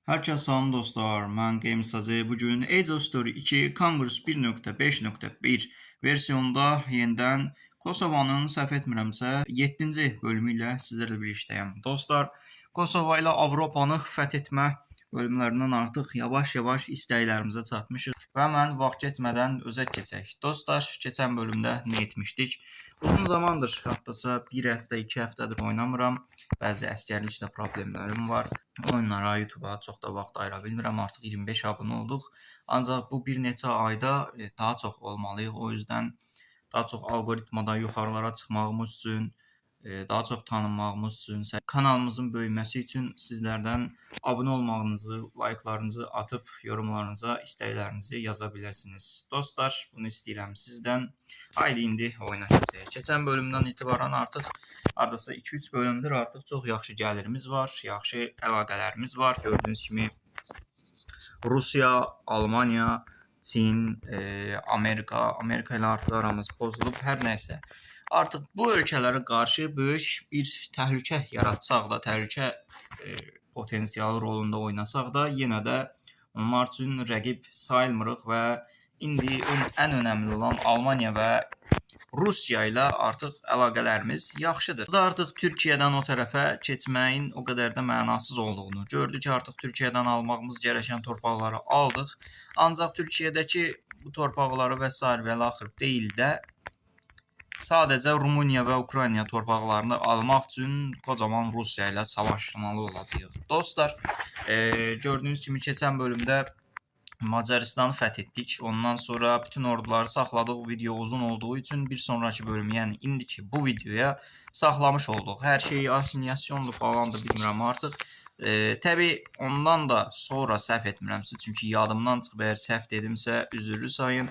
Hər kəs salam dostlar, mən Gamesazı. Bugün Age of Story 2 Congress 1.5.1 versiyonda yenidən Kosovanın səhv etmirəmsə 7-ci bölümü ilə sizlərlə birlikdəyəm. Dostlar, Kosova ilə Avropanı fəth etmə bölümlərindən artıq yavaş-yavaş istəklərimizə çatmışıq və mən vaxt keçmədən özə keçək. Dostlar, keçən bölümdə nə etmişdik? Uzun zamandır, haftasa 1 həftə, 2 həftədir oynamıram. Bəzi əsgərliklə problemlərim var. Oyunlara, YouTube'a çox da vaxt ayıra bilmirəm. Artıq 25 abunə olduq. Ancaq bu bir neçə ayda daha çox olmalıyıq. O yüzden daha çox algoritmada yuxarılara çıxmağımız üçün, daha çox tanınmağımız üçün, kanalımızın böyüməsi üçün sizlərdən abunə olmağınızı, like'larınızı atıb yorumlarınıza istəklərinizi yaza bilərsiniz. Dostlar, bunu istəyirəm sizdən. Haydi indi oyuna keçək. Keçən bölümdən etibarən artıq hardasa 2-3 bölümdür artıq çox yaxşı gəlirimiz var, yaxşı əlaqələrimiz var. Gördüyünüz kimi Rusiya, Almanya, Çin, Amerika ilə artıq aramız pozulub. Hər nəysə. Artıq bu ölkələrə qarşı böyük bir təhlükə yaratsaq da, təhlükə potensialı rolunda oynasaq da, yenə də onlar üçün rəqib sayılmırıq və indi ən önəmli olan Almanya və Rusiya ilə artıq əlaqələrimiz yaxşıdır. Bu da artıq Türkiyədən o tərəfə keçməyin o qədər də mənasız olduğunu gördük ki, artıq Türkiyədən almağımız gərəkən torpaqları aldıq. Ancaq Türkiyədəki bu torpaqları və s. və axır deyil də sadəcə Rumıniya və Ukrayna torpaqlarını almaq üçün kocaman Rusiya ilə savaşmalı olacağıq. Dostlar, gördüyünüz kimi keçən bölümdə Macaristanı fəth etdik. Ondan sonra bütün orduları saxladıq. Video uzun olduğu üçün bir sonraki bölümü, yəni indiki bu videoya saxlamış olduq. Hər şey asimilyasiyondur falan da bilmirəm artıq. Təbii ondan da sonra səhv etmirəmsə, çünki yadımdan çıxıb əgər səhv dedimsə üzürlü sayın.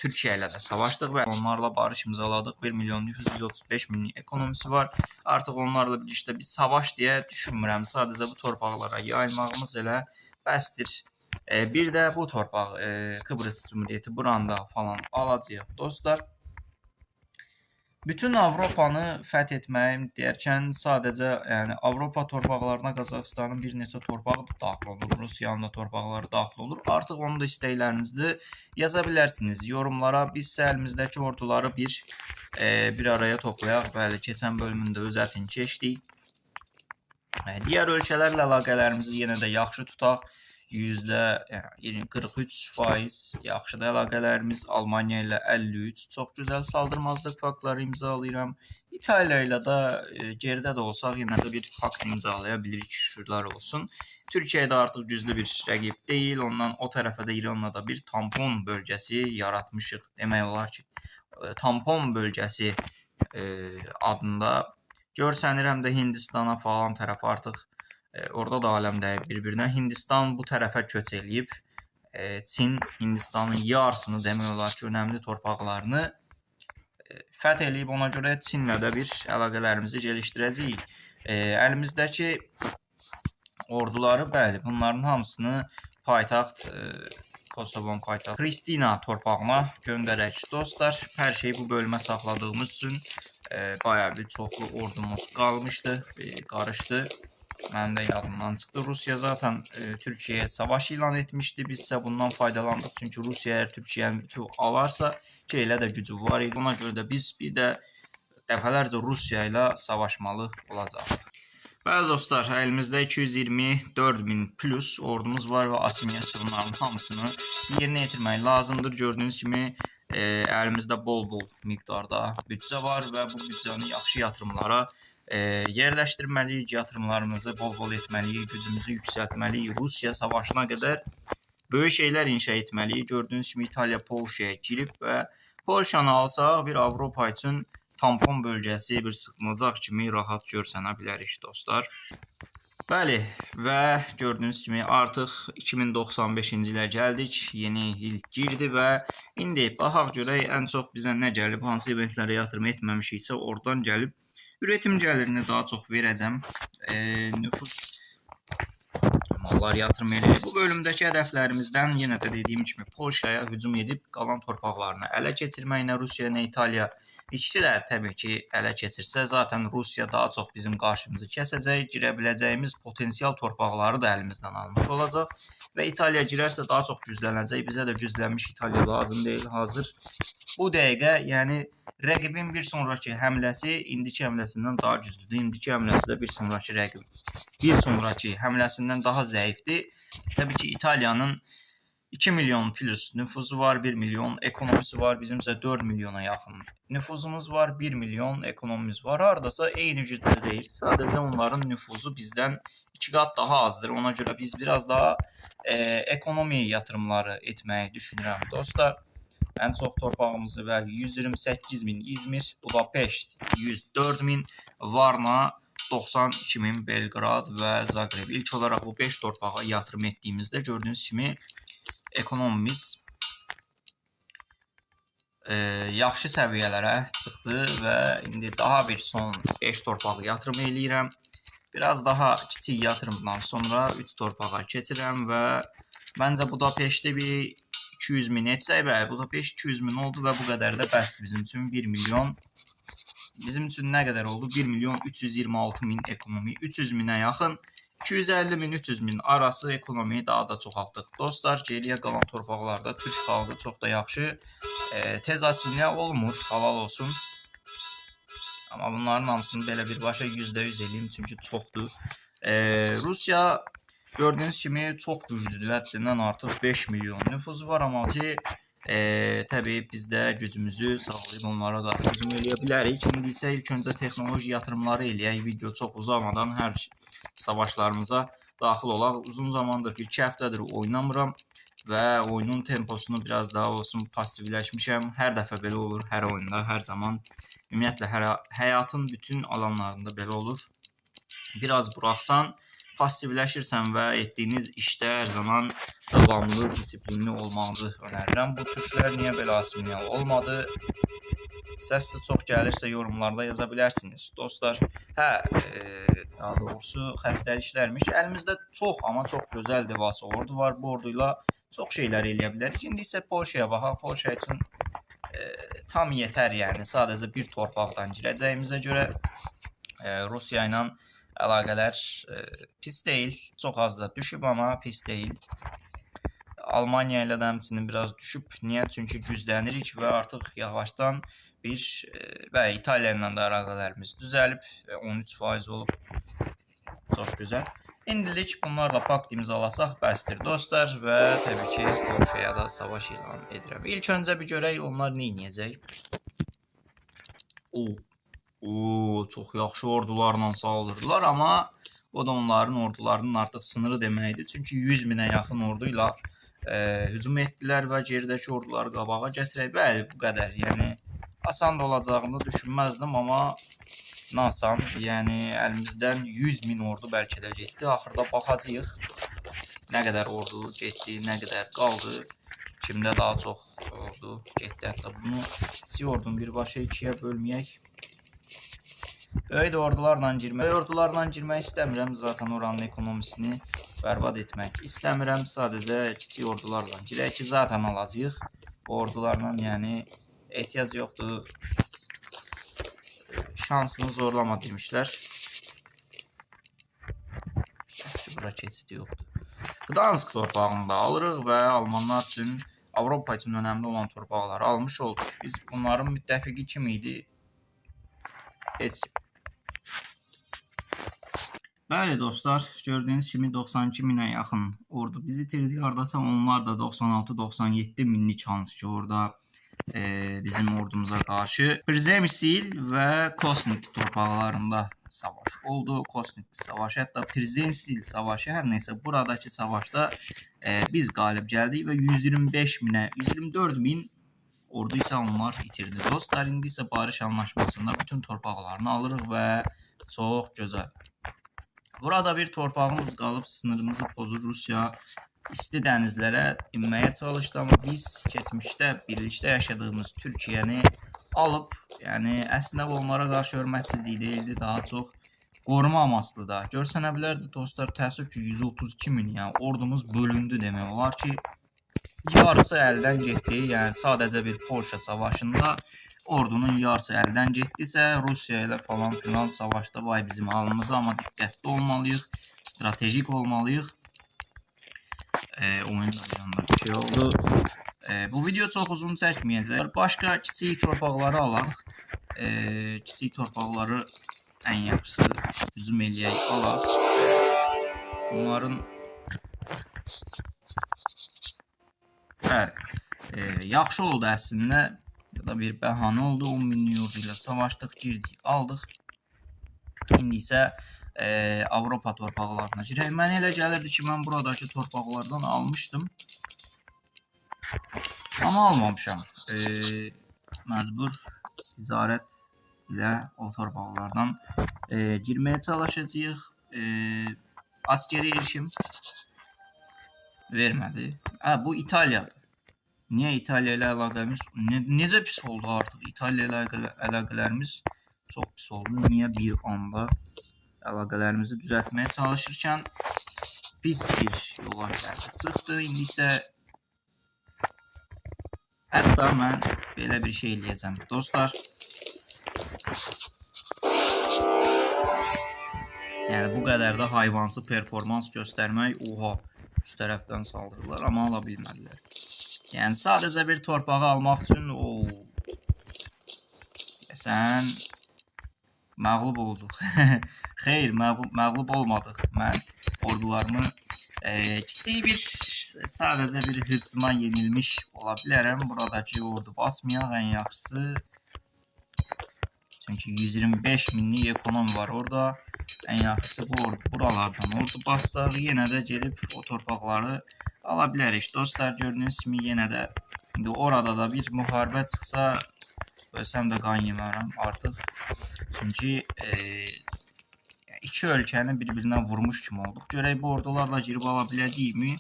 Türkiyə ilə də savaşdıq və onlarla barış imzaladıq. 1.135.000 ekonomisi var. Artıq onlarla birlikdə bir savaş deyə düşünmürəm. Sadəcə bu torpaqlara yayılmağımız elə bəsdir. Bir də bu torpaq Kıbrıs Cumhuriyyəti buranda falan alacağıq dostlar. Bütün Avropanı fəth etməyim deyərkən sadəcə yəni Avropa torpaqlarına Qazaxıstanın bir neçə torpağı da daxil olur, Rusiyanın da torpaqları daxil olur. Artıq onu da istəklərinizi yaza bilərsiniz yorumlara. Biz əlimizdəki orduları bir araya toplayaq. Bəli, keçən bölümündə özətini keçdik. Digər ölkələrlə əlaqələrimizi yenə də yaxşı tutaq. %43% yaxşıdır əlaqələrimiz. Almanya ilə 53 çox gözəl saldırmazlıq faktları imzalayıram. İtaliya ilə də geridə də olsaq yenə də bir fakt imzalaya bilirik, şükürlər olsun. Türkiyədə artıq güclü bir rəqib deyil. Ondan o tərəfə də İranla da bir tampon bölgəsi yaratmışıq. Demək olar ki, tampon bölgəsi adında görsənirəm də Hindistana falan tərəf artıq. Orada da aləm dəyib bir-birinə. Hindistan bu tərəfə köç eləyib. Çin Hindistanın yarısını demək olar ki, önəmli torpaqlarını fəth eləyib. Ona görə Çinlə də bir əlaqələrimizi gelişdirəcəyik. Əlimizdəki orduları, bəli, bunların hamısını paytaxt Kosovan paytaxt Pristina torpağına göndərək. Dostlar, hər şey bu bölümə saxladığımız üçün bayağı bir çoxlu ordumuz qalmışdı, qarışdı. Mənim də yadımdan çıxdı. Rusiya zaten Türkiyəyə savaş ilan etmişdi. Biz isə bundan faydalandıq. Çünki Rusiya əgər Türkiyəni alarsa ki, elə də gücü var idi. Ona görə də biz bir də dəfələrcə Rusiya ilə savaşmalı olacaq. Bəli dostlar, əlimizdə 224.000 plus ordumuz var və asimilyasiyaların hamısını yerinə yetirmək lazımdır. Gördüyünüz kimi əlimizdə bol-bol miqdarda büdcə var və bu büdcəni yaxşı yatırımlara yerləşdirməliyik, yatırımlarımızı bol-bol etməliyik, gücümüzü yüksəltməliyik. Rusiya savaşına qədər böyük şeylər inşa etməliyik. Gördüyünüz kimi İtaliya Polşaya girib və Polşanı alsaq bir Avropa üçün tampon bölgəsi, bir sıxılacaq kimi rahat görsənə bilərik dostlar. Bəli, və gördüyünüz kimi artıq 2095-ci ilə gəldik. Yeni il girdi və indi baxaq görək ən çox bizə nə gəlib, hansı eventlərə yatırım etməmişiksə oradan gəlib. Üretim gəlirini daha çox verəcəm. Nüfus mallar yatırım eləyir. Bu bölümdəki hədəflərimizdən yenə də dediyim kimi Polşaya hücum edib qalan torpaqlarını ələ keçirməklə Rusiya, nə İtaliya İkisi də təbii ki, ələ keçirsə, zaten Rusiya daha çox bizim qarşımızı kəsəcək, girə biləcəyimiz potensial torpaqları da əlimizdən almış olacaq və İtaliya girərsə daha çox güclənəcək. Bizə də güclənmiş İtaliya lazım deyil hazır. Bu dəqiqə, yəni rəqibin bir sonraki həmləsi indiki həmləsindən daha güclüdür. İndiki həmləsi də bir sonraki həmləsindən daha zəifdir. Təbii ki, İtaliyanın 2 milyon plus nüfuzu var, 1 milyon ekonomisi var. Bizimsə 4 milyona yaxın nüfuzumuz var, 1 milyon ekonomimiz var. Hardasa eyni gücdə deyil. Sadəcə onların nüfuzu bizdən 2 qat daha azdır. Ona görə biz biraz daha ekonomi yatırımları etməyi düşünürəm. Dostlar, ən çox torpağımızı və 128 min İzmir, Budapeşt 104 min, Varna 92 min, Belgrad və Zagreb. İlk olaraq bu 5 torpağa yatırım etdiyimizdə gördüyünüz kimi ekonomimiz yaxşı səviyyələrə çıxdı və indi daha bir son 5 torpağı yatırım eləyirəm. Biraz daha kiçik yatırımdan sonra 3 torpağa keçirəm və məncə Budapeştdə bir 200 min etsək, bəli, Budapeşt 200 min oldu və bu qədər də bəsdir bizim üçün. 1 milyon bizim üçün nə qədər oldu? 1 milyon 326 min ekonomi, 300 minə yaxın, 250 min 300 min arası ekonomiyi daha da çoxaltdıq. Dostlar, geriyə qalan torpaqlarda Türk xalqı çox da yaxşı tez asimiliyə olmur, halal olsun. Amma bunların hamısını belə birbaşa %100 eləyim, çünki çoxdur. Rusiya gördüyünüz kimi çox güclüdür, həddindən artıq 5 milyon nüfuzu var, amma ki təbii biz də gücümüzü sağlayıb onlara da hücum eləyə bilərik. İndi isə ilk öncə texnoloji yatırımları eləyək, video çox uzamadan hər savaşlarımıza daxil olaq. Uzun zamandır, 2 həftədir oynamıram və oyunun temposunu biraz daha olsun passivləşmişəm. Hər dəfə belə olur, hər oyunda, hər zaman. Ümumiyyətlə, həyatın bütün alanlarında belə olur. Biraz buraxsan, passivləşirsən və etdiyiniz işdə hər zaman davamlı, disiplinli olmağınızı önərirəm. Bu türklər niyə belə asimiliyə olmadı? Səs də çox gəlirsə yorumlarda yaza bilərsiniz. Dostlar, daha doğrusu xəstəliklərmiş. Əlimizdə çox, amma çox gözəl devası ordu var. Bu orduyla çox şeylər eləyə bilərik. İndi isə Polşaya baxaq. Polşa üçün tam yetər, yəni sadəcə bir torpaqdan girəcəyimizə görə Rusiya ilə əlaqələr pis deyil. Çox az da düşüb, amma pis deyil. Almaniya ilə də həmçinin biraz düşüb. Niyə? Çünki güclənirik və artıq yavaşdan və İtaliya ilə də əlaqələrimiz düzəlib, 13% olub. Çox gözəl. İndilik bunlarla pakt imzalasaq bəsdir, dostlar, və təbii ki, Polşaya da savaş ilan edirəm. İlk öncə bir görək onlar nə edəcək. Çox yaxşı ordularla saldırdılar, amma o da onların ordularının artıq sınırı deməkdir. Çünki 100 minə yaxın orduyla hücum etdilər və geridəki orduları qabağa gətirək. Bəli, bu qədər. Yəni, asan da olacağını düşünməzdim, amma asan. Yəni, əlimizdən 100 min ordu bəlkə də getdi. Axırda baxacağıq. Nə qədər ordu getdi, nə qədər qaldı. Kimdə daha çox ordu getdi. Hətta bunu kiçik ordunu birbaşa 2-yə bölməyək. Böyük ordularla girmək istəmirəm. Zaten oranın ekonomisini bərbad etmək istəmirəm. Sadəcə kiçik ordularla girək ki, zaten alacağıq. Ordularla yəni ehtiyac yoxdur. Şansını zorlama demişlər. Bura keçid yoxdur. Gdansk torpağını da alırıq və Almanlar üçün, Avropa üçün önəmli olan torpaqları almış olduq. Biz bunların müttəfiqi kim idi? Heç kim. Bəli dostlar, gördüyünüz kimi 92 minə yaxın ordu bizi itirdi. Hardasa onlar da 96-97 minlik hansı ki orada bizim ordumuza qarşı Przemysil və Kosnik torpaqlarında savaş oldu. Kosnik savaşı, hətta Przemysil savaşı, hər neysə buradakı savaşda biz qalib gəldik və 124 min ordu isə onlar itirdi. Dostlar, indi isə barış anlaşmasında bütün torpaqlarını alırıq və çox gözəl. Burada bir torpağımız qalıb, sınırımızı pozur. Rusiya isti dənizlərə inməyə çalışdı, amma biz keçmişdə birlikdə yaşadığımız Türkiyəni alıb, yəni əslində onlara qarşı hörmətsizlik deyildi, daha çox qoruma amaçlı da görsənə bilərdi. Dostlar, təəssüf ki 132 min, yəni ordumuz bölündü demək olar ki, yarısı əldən getdi. Yəni sadəcə bir Polşa savaşında ordunun yarısı əldən getdisə, Rusiya ilə falan filan savaşda vay bizim halımıza, amma diqqətli olmalıyıq, stratejik olmalıyıq. Oyun yanında bir şey oldu. Bu video çox uzun çəkməyəcək. Başqa kiçik torpaqları alaq. Kiçik torpaqları ən yaxşısı hücum eləyək, alaq. Onların yaxşı oldu əslində. Ya da bir bəhanə oldu. 10 minlik ordu ilə savaşdıq, girdik, aldıq. İndi isə Avropa torpaqlarına girək. Mənə elə gəlirdi ki, mən buradakı torpaqlardan almışdım. Amma almamışam. Məcbur ticarət ilə o torpaqlardan girməyə çalışacağıq. Askeri erişim vermədi. Bu İtaliyadır. Niyə İtaliya ilə əlaqələrimiz necə pis oldu artıq? İtaliya ilə əlaqələrimiz çox pis oldu. Niyə bir anda əlaqələrimizi düzəltməyə çalışırkən pis bir yola çıxdı. İndi isə hətta mən belə bir şey eləyəcəm. Dostlar, yəni bu qədər də hayvansı performans göstərmək, oha, üst tərəfdən saldırırlar, amma ala bilmədilər. Yəni sadəcə bir torpağı almaq üçün sən məğlub olduq. Xeyr, məğlub olmadıq. Mən ordularımı kiçik bir, sadəcə bir hırsıma yenilmiş ola bilərəm. Buradakı ordu basmayaq ən yaxşısı. Çünki 125 minlik ekonomi var orada. Ən yaxşısı buralardan ordu bassaq, yenə də gelib o torpaqları ala bilərik. Dostlar, gördüyünüz kimi yenə də indi orada da bir müharibə çıxsa, ölsəm də qan yemərəm artıq. Çünki iki ölkəni bir-birinə vurmuş kimi olduq. Görək bu ordularla girib ala biləcəyikmi?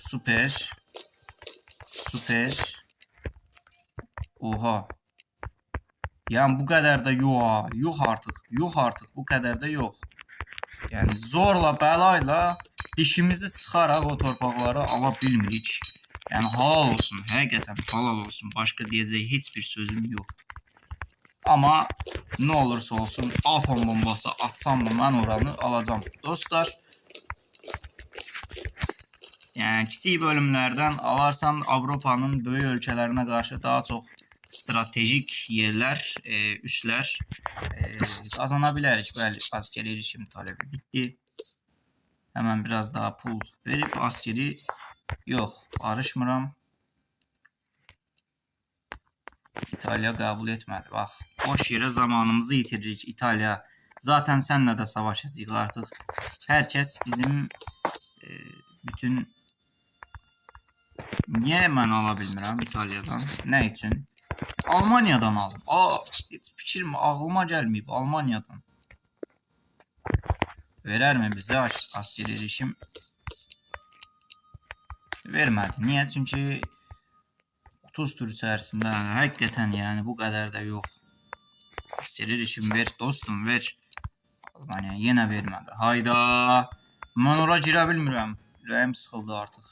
Süper. Süper. Oha. Yəni bu qədər də yox, yox artıq, bu qədər də yox. Yəni zorla, bəlayla dişimizi sıxaraq o torpaqları ala bilmirik. Yəni halal olsun, həqiqətən halal olsun. Başqa deyəcək heç bir sözüm yoxdur. Amma nə olursa olsun, atom bombası atsam mı mən oranı alacam. Dostlar, yəni kiçik bölümlərdən alarsan Avropanın böyük ölkələrinə qarşı daha çox stratejik yerlər, üslər qazana bilərik. Bəli, askeri erişim talebi bitdi. Həmən biraz daha pul verib askeri yox, barışmıram. İtaliya qəbul etmədi. Bax, boş yerə zamanımızı itiririk. İtaliya, zaten sənlə də savaşacağıq artıq. Hər kəs bizim bütün... Niyə mən ala bilmirəm İtaliyadan? Nə üçün? Almaniyadan aldım. Heç fikrim, ağlıma gəlməyib Almaniyadan. Verərmi bizə askeri erişim? Vermədi. Niyə? Çünki 30 tur içərisində həqiqətən yəni bu qədər də yox. Askeri erişim ver dostum, ver. Almaniya yenə vermədi. Hayda! Mən ora girə bilmirəm. Ürəyim sıxıldı artıq.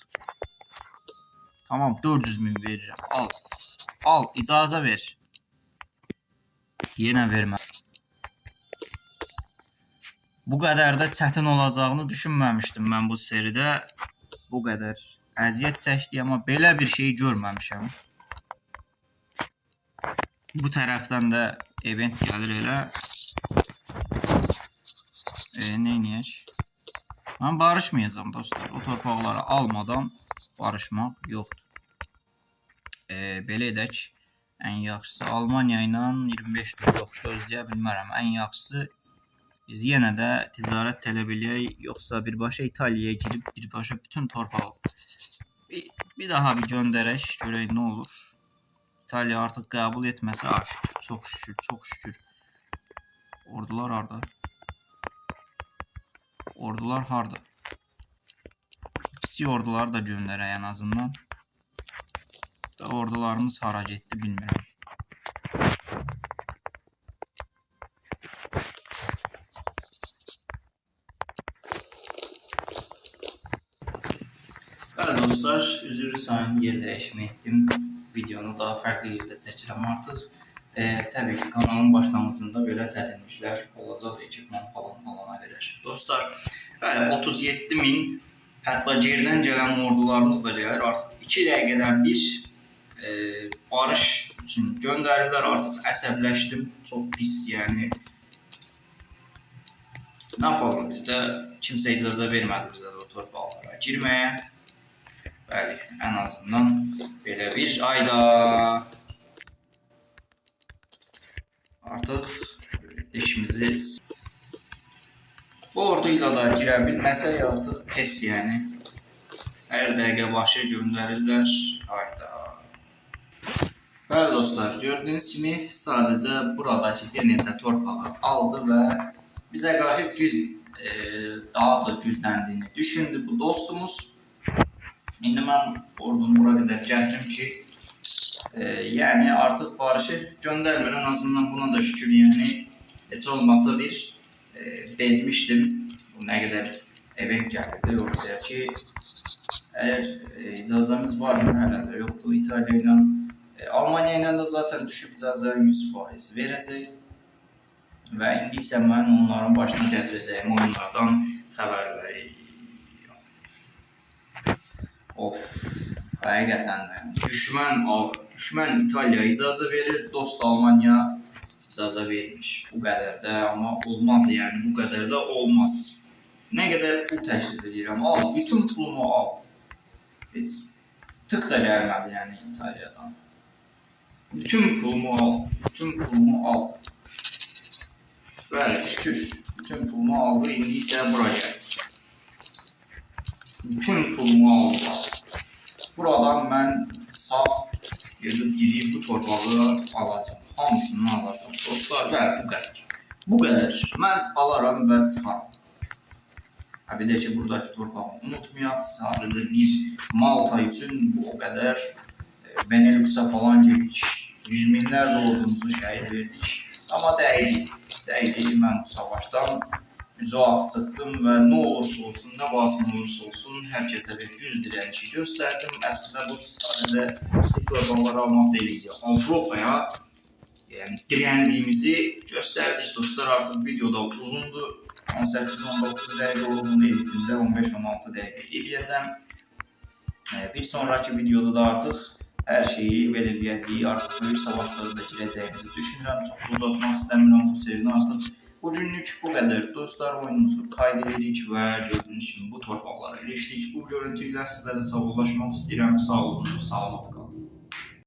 Tamam, 400 min verirəm. Al. Al, icazə ver. Yenə vermədi. Bu qədər də çətin olacağını düşünməmişdim mən bu seridə. Bu qədər əziyyət çəkdi, amma belə bir şey görməmişəm. Bu tərəfdən də event gəlir elə. Neyniyək? Mən barışmayacağım dostlar. O torpaqları almadan barışmaq yoxdur. Belə edək. Ən yaxşısı Almaniya ilə 25 tur yox, gözləyə bilmərəm. Ən yaxşısı biz yenə də ticarət tələb eləyək, yoxsa birbaşa İtaliyaya girib birbaşa bütün torpağı bir daha bir göndərək, görək nə olur. İtaliya artıq qəbul etməsə, şükür, çox şükür, çox şükür. Ordular harda? Ordular harda? İkisi orduları da göndərək ən azından. Ordularımız hara getdi bilmirəm. Bəli dostlar, üzr istəyirəm, yer dəyişmə etdim. Videonu daha fərqli yerdə çəkirəm artıq. Təbii ki, kanalın başlanğıcında belə çətinliklər olacaq, ekipman falana qədər. Dostlar, 37.000, hətta gerdən gələn ordularımız da gəlir. Artıq 2 dəqiqədən bir barış üçün göndərirlər. Artıq əsəbləşdim, çox pis yəni. Ne yapalım, bizdə kimsə icazə vermədi bizə də o torpaqlara girməyə. Bəli, ən azından belə bir ayda artıq işimizi bu ordu ilə da girə bilməsək artıq pes yəni. Hər dəqiqə başı göndərirlər. Hayda. Bəli dostlar, gördüyünüz kimi sadəcə buradakı bir neçə torpağı aldı və bizə qarşı daha da gücləndiyini düşündü bu dostumuz. İndi mən ordunu bura qədər gətirim ki, yəni artıq barışı göndərmir. En azından buna da şükür, yəni heç olmasa bir bezmişdim. Bu nə qədər evək gəlirdi. Yoxsa ki, əgər icazəmiz var mı? Hələ də yoxdur. İtaliya ilə, Almanya ilə də zaten düşüb icazə 100% verəcək. Və indi isə mən onların başına gətirəcəyim oyunlardan xəbər vereyim. Of, həqiqətən də. Düşmən İtaliya icazə verir, dost Almanya icazə vermiş. Bu qədər də, amma olmaz yəni, bu qədər də olmaz. Nə qədər pul təklif edirəm, al, bütün pulumu al. Heç tık da gəlmədi yəni İtaliyadan. Bütün pulumu al, bütün pulumu al. Bəli, şükür, bütün pulumu aldı, indi isə buraya. Bütün pulumu aldı. Buradan mən sağ girib bu torpağı alacağım. Hamısını alacağım. Dostlar, bəli, bu qədər. Bu qədər. Mən alaram və çıxaram. Bir də ki, buradakı torpağı unutmayaq. Sadəcə bir Malta üçün bu o qədər Benelux'a falan girdik. Yüz minlərcə ordumuzu şəhid verdik. Amma dəydi. Mən bu savaşdan üzü ağ çıxdım və nə olursa olsun, nə bahasına olursa olsun, hər kəsə bir güc dirənişi göstərdim. Əslində bu sadəcə bu torpaqları almaq deyildi. Avropaya yəni dirəndiyimizi göstərdik. Dostlar, artıq videoda uzundur. 18-19 dəqiqə olduğunu editində 15-16 dəqiqə eləyəcəm. Bir sonraki videoda da artıq hər şeyi belirləyəcəyik. Artıq böyük savaşları da girəcəyimizi düşünürəm. Çox uzatmaq istəmirəm bu serini artıq. Bugünlük bu qədər. Dostlar, oyunumuzu kaydedirik və gördüyünüz kimi bu torpaqlara ilişdik. Bu görüntü ilə sizlərlə sağollaşmaq istəyirəm. Sağ olun, salamat qalın.